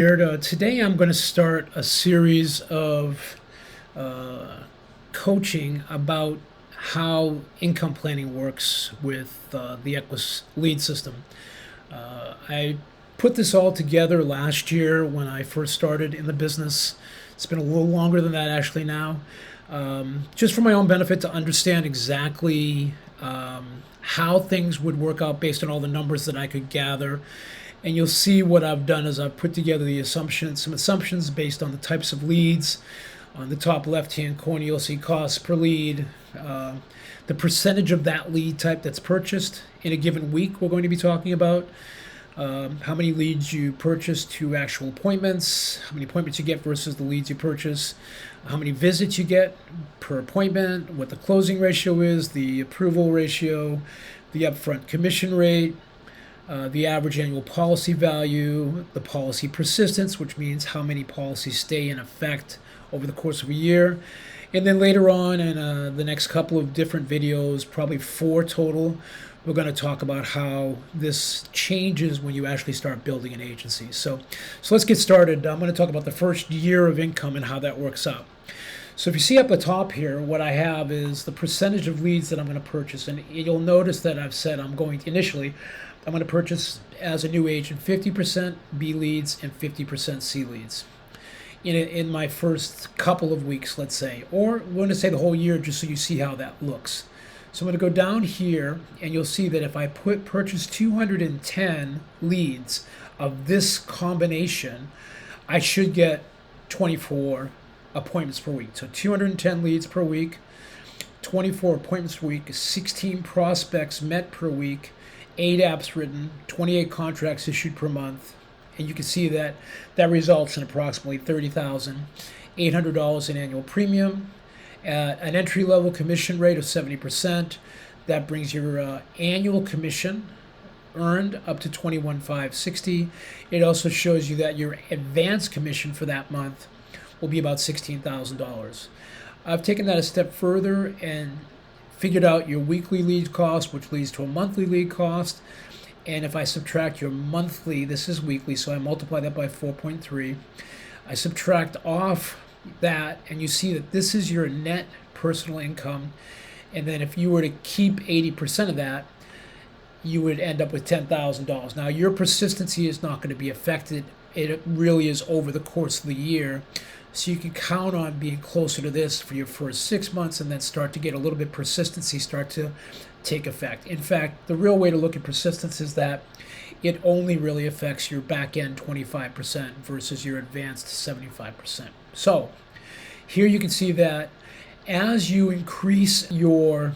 Today I'm going to start a series of coaching about how income planning works with the Equus lead system. I put this all together last year when I first started in the business. It's been a little longer than that actually now. Just for my own benefit to understand exactly how things would work out based on all the numbers that I could gather. And you'll see what I've done is I've put together some assumptions based on the types of leads. On the top left-hand corner, you'll see cost per lead, the percentage of that lead type that's purchased in a given week. We're going to be talking about how many leads you purchase to actual appointments, how many appointments you get versus the leads you purchase, how many visits you get per appointment, what the closing ratio is, the approval ratio, the upfront commission rate, the average annual policy value, the policy persistence, which means how many policies stay in effect over the course of a year. And then later on in the next couple of different videos, probably 4 total, we're going to talk about how this changes when you actually start building an agency. So let's get started. I'm going to talk about the first year of income and how that works out. So if you see up the top here, what I have is the percentage of leads that I'm going to purchase. And you'll notice that I've said I'm going to purchase as a new agent 50% B leads and 50% C leads in my first couple of weeks, let's say. Or we're going to say the whole year just so you see how that looks. So I'm going to go down here and you'll see that if I purchase 210 leads of this combination, I should get 24 appointments per week. So 210 leads per week, 24 appointments per week, 16 prospects met per week, 8 apps written, 28 contracts issued per month, and you can see that that results in approximately $30,800 in annual premium at an entry-level commission rate of 70%. That brings your annual commission earned up to $21,560. It also shows you that your advance commission for that month will be about $16,000. I've taken that a step further and figured out your weekly lead cost, which leads to a monthly lead cost. And if I subtract your monthly, this is weekly, so I multiply that by 4.3. I subtract off that, and you see that this is your net personal income. And then if you were to keep 80% of that, you would end up with $10,000. Now, your persistency is not going to be affected. It really is over the course of the year. So you can count on being closer to this for your first 6 months and then start to get a little bit persistency start to take effect. In fact, the real way to look at persistence is that it only really affects your back end 25% versus your advanced 75%. So here you can see that as you increase your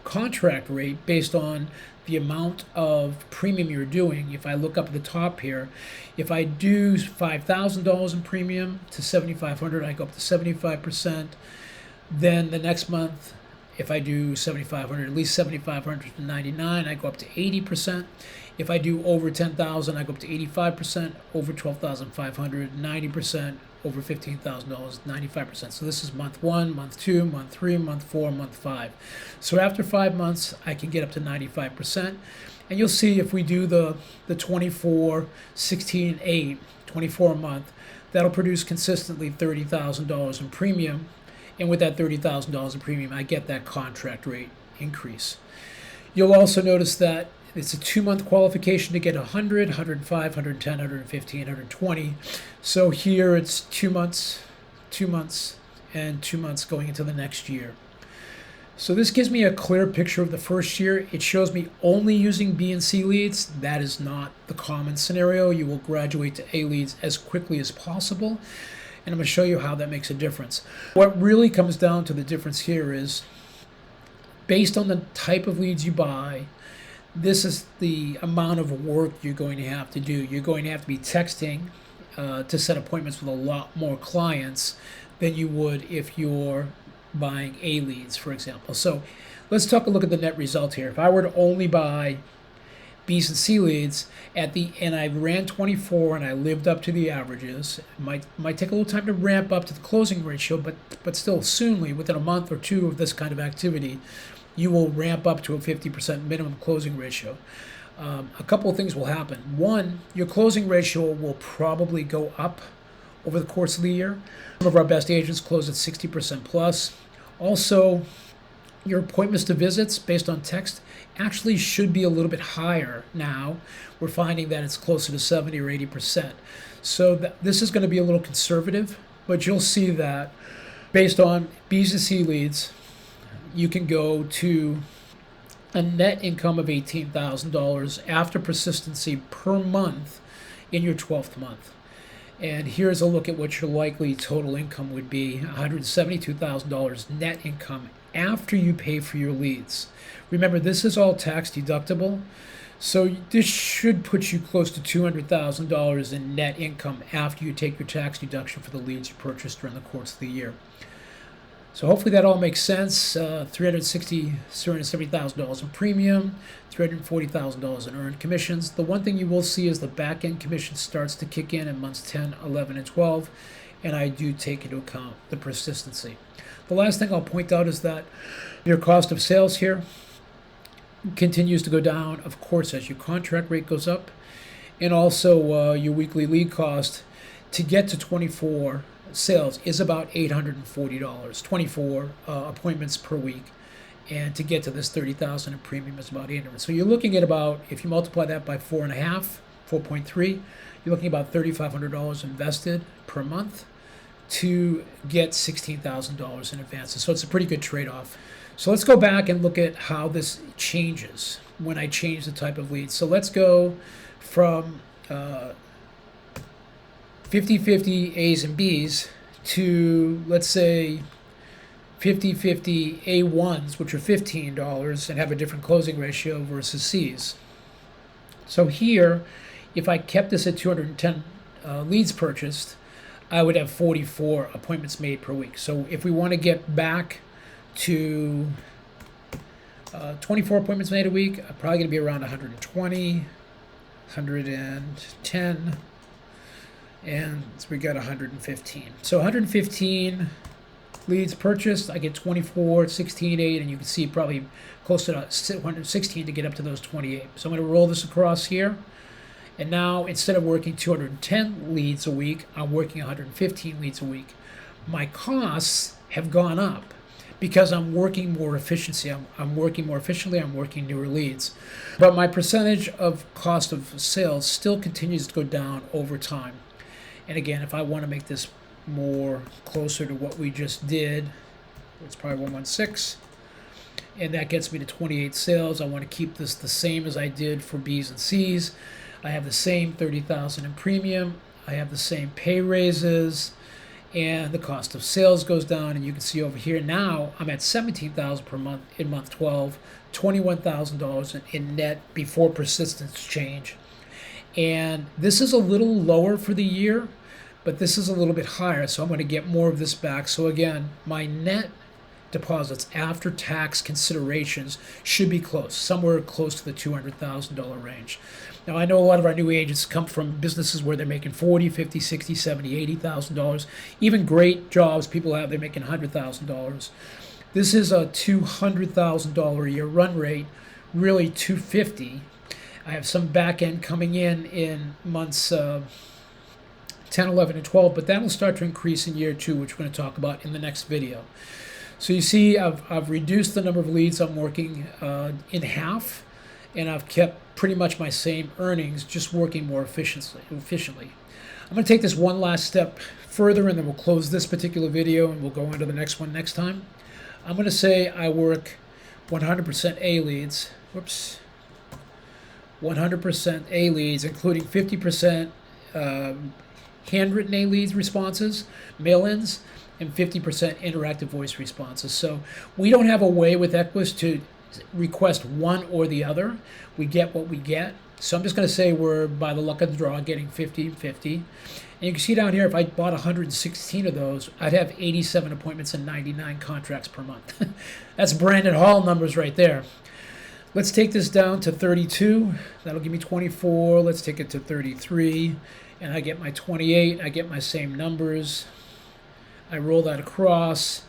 contract rate based on the amount of premium you're doing. If I look up at the top here, if I do $5,000 in premium to $7,500, I go up to 75%. Then the next month, if I do 7,500, at least 7,500 to 99, I go up to 80%. If I do over 10,000, I go up to 85%. Over 12,500, 90%. Over $15,000, 95%. So this is month 1, month 2, month 3, month 4, month 5. So after 5 months, I can get up to 95%. And you'll see if we do the 24, 16, 8, 24 a month, that'll produce consistently $30,000 in premium. And with that $30,000 in premium, I get that contract rate increase. You'll also notice that it's a 2-month qualification to get 100, 105, 110, 115, 120. So here it's 2 months, 2 months, and 2 months going into the next year. So this gives me a clear picture of the first year. It shows me only using B and C leads. That is not the common scenario. You will graduate to A leads as quickly as possible. And I'm going to show you how that makes a difference. What really comes down to the difference here is based on the type of leads you buy, this is the amount of work you're going to have to do. You're going to have to be texting to set appointments with a lot more clients than you would if you're buying A leads, for example. So let's take a look at the net result here. If I were to only buy B's and C leads and I ran 24 and I lived up to the averages, it might take a little time to ramp up to the closing ratio, but still soonly, within a month or two of this kind of activity, you will ramp up to a 50% minimum closing ratio. a couple of things will happen. One, your closing ratio will probably go up over the course of the year. Some of our best agents close at 60% plus. Also, your appointments to visits based on text actually should be a little bit higher now. We're finding that it's closer to 70 or 80%. So this is going to be a little conservative, but you'll see that based on B's to C leads, you can go to a net income of $18,000 after persistency per month in your 12th month. And here's a look at what your likely total income would be, $172,000 net income after you pay for your leads. Remember, this is all tax deductible, so this should put you close to $200,000 in net income after you take your tax deduction for the leads you purchased during the course of the year. So hopefully that all makes sense. $370,000 in premium, $340,000 in earned commissions. The one thing you will see is the back-end commission starts to kick in months 10, 11, and 12, and I do take into account the persistency. The last thing I'll point out is that your cost of sales here continues to go down, of course, as your contract rate goes up, and also your weekly lead cost to get to 24 sales is about $840, 24 appointments per week, and to get to this $30,000 in premium is about $800. So you're looking at about, if you multiply that by 4.3, you're looking at about $3,500 invested per month to get $16,000 in advances. So it's a pretty good trade-off. So let's go back and look at how this changes when I change the type of lead. So let's go from 50-50 A's and B's to, let's say, 50-50 A1s, which are $15 and have a different closing ratio versus C's. So here, if I kept this at 210 leads purchased, I would have 44 appointments made per week. So if we want to get back to 24 appointments made a week, I'm probably going to be around 120, 110, and so we got 115. So 115 leads purchased, I get 24, 16, 8, and you can see probably close to 116 to get up to those 28. So I'm going to roll this across here. And now, instead of working 210 leads a week, I'm working 115 leads a week. My costs have gone up because I'm working more efficiency. I'm working more efficiently, I'm working newer leads. But my percentage of cost of sales still continues to go down over time. And again, if I want to make this more closer to what we just did, it's probably 116. And that gets me to 28 sales. I want to keep this the same as I did for B's and C's. I have the same $30,000 in premium. I have the same pay raises, and the cost of sales goes down. And you can see over here now I'm at $17,000 per month in month 12, $21,000 in net before persistence change. And this is a little lower for the year, but this is a little bit higher, so I'm going to get more of this back. So again, my net deposits after tax considerations should be close, somewhere close to the $200,000 range. Now, I know a lot of our new agents come from businesses where they're making $40, $50, $60, $70, $80,000. Even great jobs people have, they're making $100,000. This is a $200,000 a year run rate, really $250,000. I have some back end coming in months 10, 11, and 12, but that will start to increase in year 2, which we're going to talk about in the next video. So you see I've reduced the number of leads I'm working in half, and I've kept pretty much my same earnings, just working more efficiently. I'm going to take this one last step further, and then we'll close this particular video, and we'll go on to the next one next time. I'm going to say I work 100% A leads. 100% A leads, including 50% handwritten A leads responses, mail-ins, and 50% interactive voice responses. So we don't have a way with Equus to request one or the other. We get what we get. So I'm just going to say we're, by the luck of the draw, getting 50-50. And you can see down here, if I bought 116 of those, I'd have 87 appointments and 99 contracts per month. That's Brandon Hall numbers right there. Let's take this down to 32. That'll give me 24. Let's take it to 33. And I get my 28. I get my same numbers. I roll that across.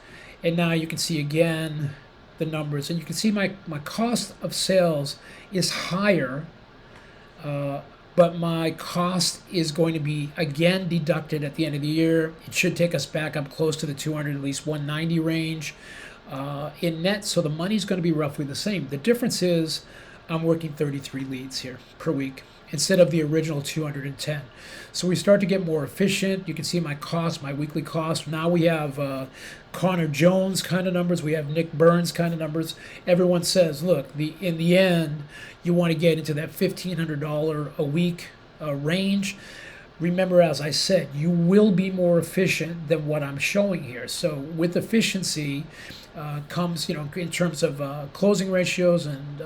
And now you can see again the numbers. And you can see my cost of sales is higher But my cost is going to be again deducted at the end of the year. It should take us back up close to the 200, at least 190 range in net. So the money's going to be roughly the same. The difference is I'm working 33 leads here per week instead of the original 210. So we start to get more efficient. You can see my cost, my weekly cost. Now we have Connor Jones kind of numbers. We have Nick Burns kind of numbers. Everyone says, look, in the end, you want to get into that $1,500 a week range. Remember, as I said, you will be more efficient than what I'm showing here. So with efficiency comes, in terms of closing ratios and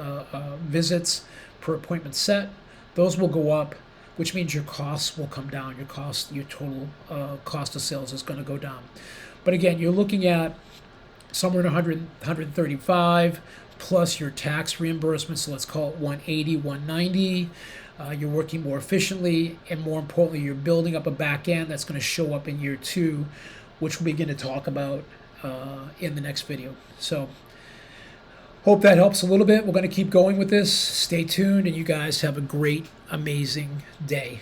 visits per appointment set, those will go up, which means your costs will come down. Your total cost of sales is going to go down. But again, you're looking at somewhere in 100, 135 plus your tax reimbursement. So let's call it 180, 190. You're working more efficiently, and more importantly, you're building up a back end that's going to show up in year 2, which we'll begin to talk about in the next video. So hope that helps a little bit. We're going to keep going with this. Stay tuned, and you guys have a great, amazing day.